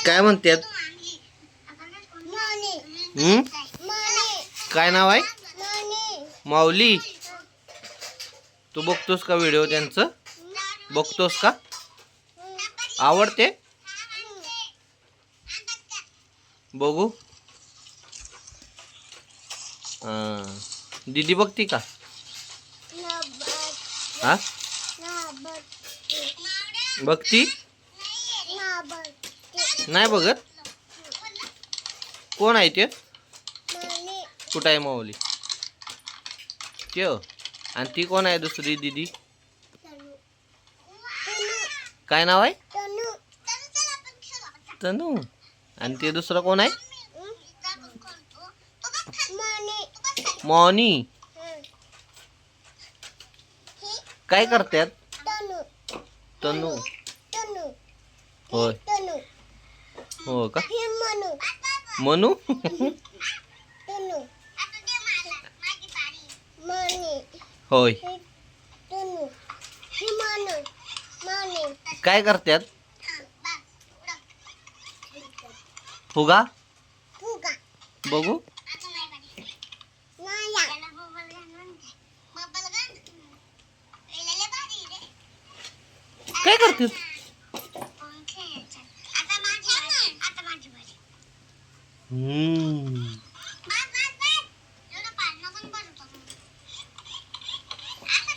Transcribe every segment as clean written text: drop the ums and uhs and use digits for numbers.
काय म्हणतात? काय नाव आहे? माऊली. तू बघतोस का व्हिडिओ त्यांचं? बघतोस का? आवडते? बघू. दीदी बघती का? हा, बघती नाही बघत. कोण आहे ते? कुठं आहे माऊली? ते आणि ती कोण आहे दुसरी दीदी? काय नाव आहे? तनू. आणि ते दुसरं कोण आहे? मॉनी. काय करतात? तनू. होय. हो का? मनू. होय. काय करतात? फुगा. बघू. काय करतात?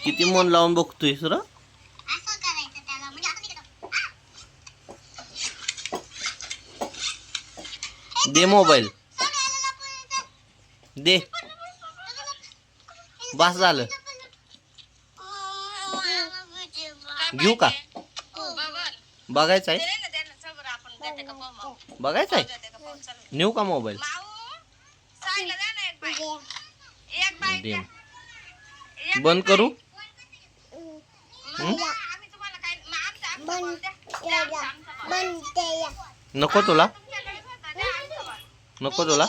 किती मन लावून बघतोय सर. दे मोबाईल दे. बस झालं. घेऊ का? बघायचं आहे. बघायचं आहे. नेऊ का मोबाईल? दे. बंद करू? नको तुला? नको तुला?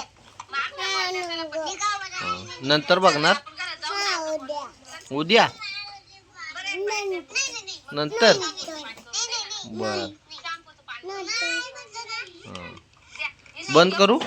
नंतर बघणार. उद्या नंतर. बर. बंद करू?